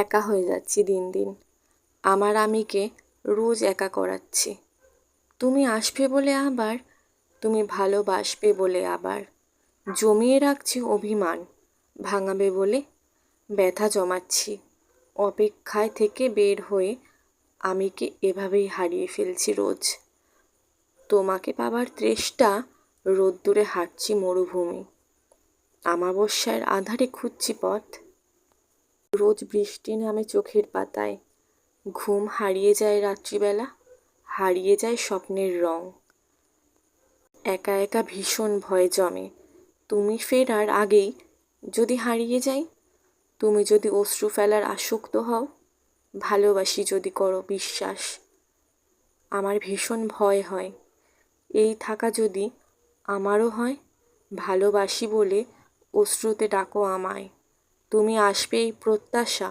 একা হয়ে যাচ্ছি দিন দিন। আমার আমিকে রোজ একা করাচ্ছি। তুমি আসবে বলে আবার, তুমি ভালোবাসবে বলে আবার, জমিয়ে রাখছি অভিমান, ভাঙাবে বলে ব্যথা জমাচ্ছি। অপেক্ষায় থেকে বের হয়ে আমিকে এভাবেই হারিয়ে ফেলছি রোজ। তোমাকে পাবার তৃষ্ণা, রোদ্দুরে হাঁটছি মরুভূমি, আমাবস্যার আঁধারে খুঁজছি পথ। রোজ বৃষ্টি নামে চোখের পাতায়, ঘুম হারিয়ে যায় রাত্রিবেলা, হারিয়ে যায় স্বপ্নের রং। একা একা ভীষণ ভয় জমে, তুমি ফেরার আগেই যদি হারিয়ে যাই। তুমি যদি অশ্রু ফেলার আসক্ত হও, ভালোবাসি যদি করো বিশ্বাস। আমার ভীষণ ভয় হয়, এই থাকা যদি আমারও হয়। ভালোবাসি বলে অশ্রুতে ডাকো আমায়, তুমি আসবে এই প্রত্যাশা।